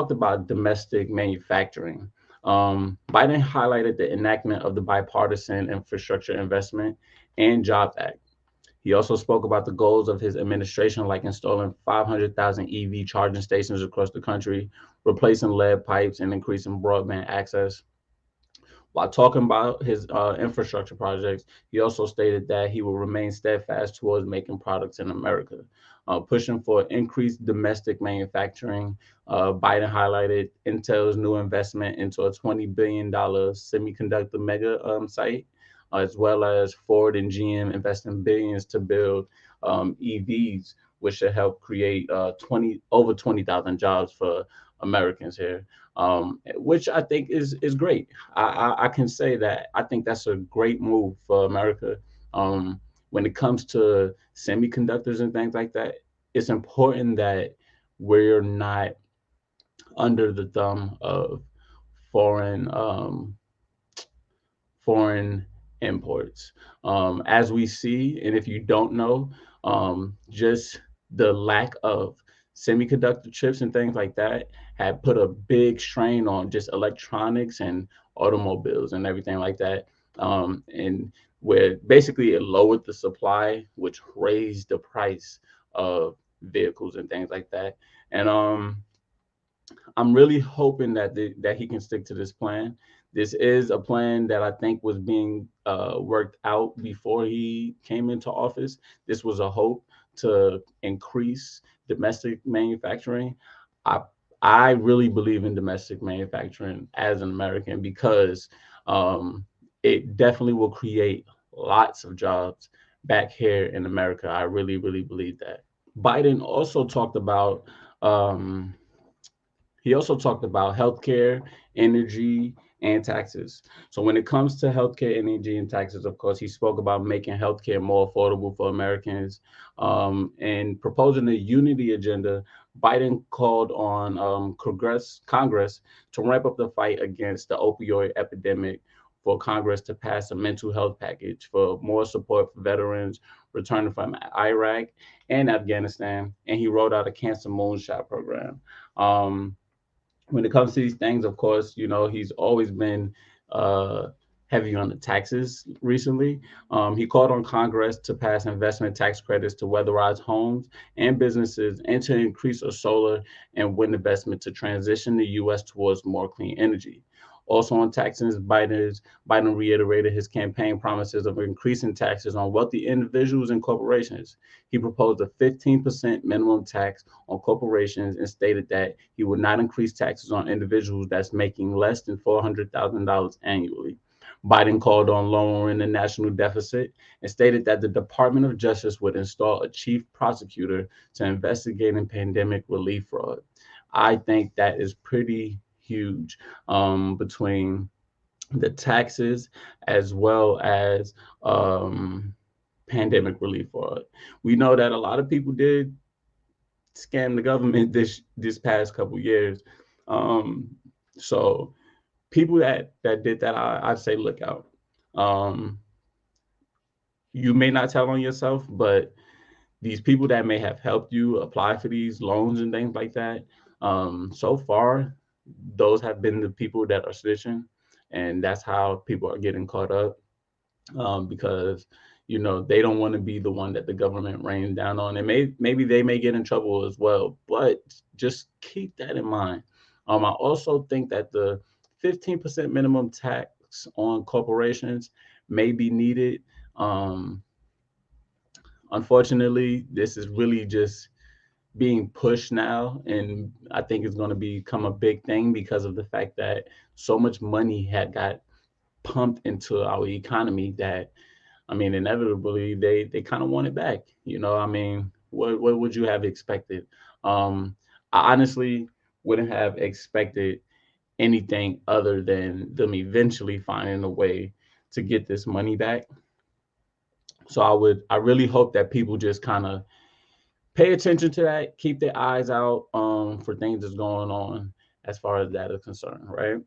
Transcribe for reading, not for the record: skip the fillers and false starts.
talked about domestic manufacturing. Biden highlighted the enactment of the Bipartisan Infrastructure Investment and Jobs Act. He also spoke about the goals of his administration, like installing 500,000 EV charging stations across the country, replacing lead pipes, and increasing broadband access. While talking about his infrastructure projects, he also stated that he will remain steadfast towards making products in America, pushing for increased domestic manufacturing. Biden highlighted Intel's new investment into a $20 billion semiconductor mega site, as well as Ford and GM investing billions to build EVs, which should help create 20,000 jobs for Americans here, which I think is great. I can say that I think that's a great move for America. When it comes to semiconductors and things like that, it's important that we're not under the thumb of foreign foreign imports. As we see, and if you don't know, just the lack of semiconductor chips and things like that had put a big strain on just electronics and automobiles and everything like that. And where basically it lowered the supply, which raised the price of vehicles and things like that. And I'm really hoping that that he can stick to this plan. This is a plan that I think was being worked out before he came into office. This was a hope to increase domestic manufacturing. I I really believe in domestic manufacturing as an American because it definitely will create lots of jobs back here in America. I really, really believe that. Biden also talked about um, healthcare, energy, and taxes. So when it comes to healthcare, energy, and taxes, of course, he spoke about making healthcare more affordable for Americans and proposing a unity agenda. Biden called on Congress to ramp up the fight against the opioid epidemic, for Congress to pass a mental health package for more support for veterans returning from Iraq and Afghanistan. And he rolled out a cancer moonshot program. Um, when it comes to these things, of course, he's always been uh, heavy on the taxes recently. He called on Congress to pass investment tax credits to weatherize homes and businesses and to increase a solar and wind investment to transition the U.S. towards more clean energy. Also on taxes, Biden reiterated his campaign promises of increasing taxes on wealthy individuals and corporations. He proposed a 15% minimum tax on corporations and stated that he would not increase taxes on individuals that's making less than $400,000 annually. Biden called on lowering the national deficit and stated that the Department of Justice would install a chief prosecutor to investigate in pandemic relief fraud. I think that is pretty huge between the taxes as well as pandemic relief fraud. We know that a lot of people did scam the government this past couple years. Um, so people that did that, I'd say look out. Um, you may not tell on yourself, but these people that may have helped you apply for these loans and things like that, so far, those have been the people that are snitching, and that's how people are getting caught up because they don't want to be the one that the government rains down on, and maybe they may get in trouble as well. But just keep that in mind. I also think that the 15% minimum tax on corporations may be needed. Um, Unfortunately, this is really just being pushed now, and I think it's going to become a big thing because of the fact that so much money had got pumped into our economy that, I mean, inevitably they kind of want it back. I mean, what would you have expected? I honestly wouldn't have expected anything other than them eventually finding a way to get this money back. So I really hope that people just kind of pay attention to that, keep their eyes out for things that's going on as far as that is concerned, right?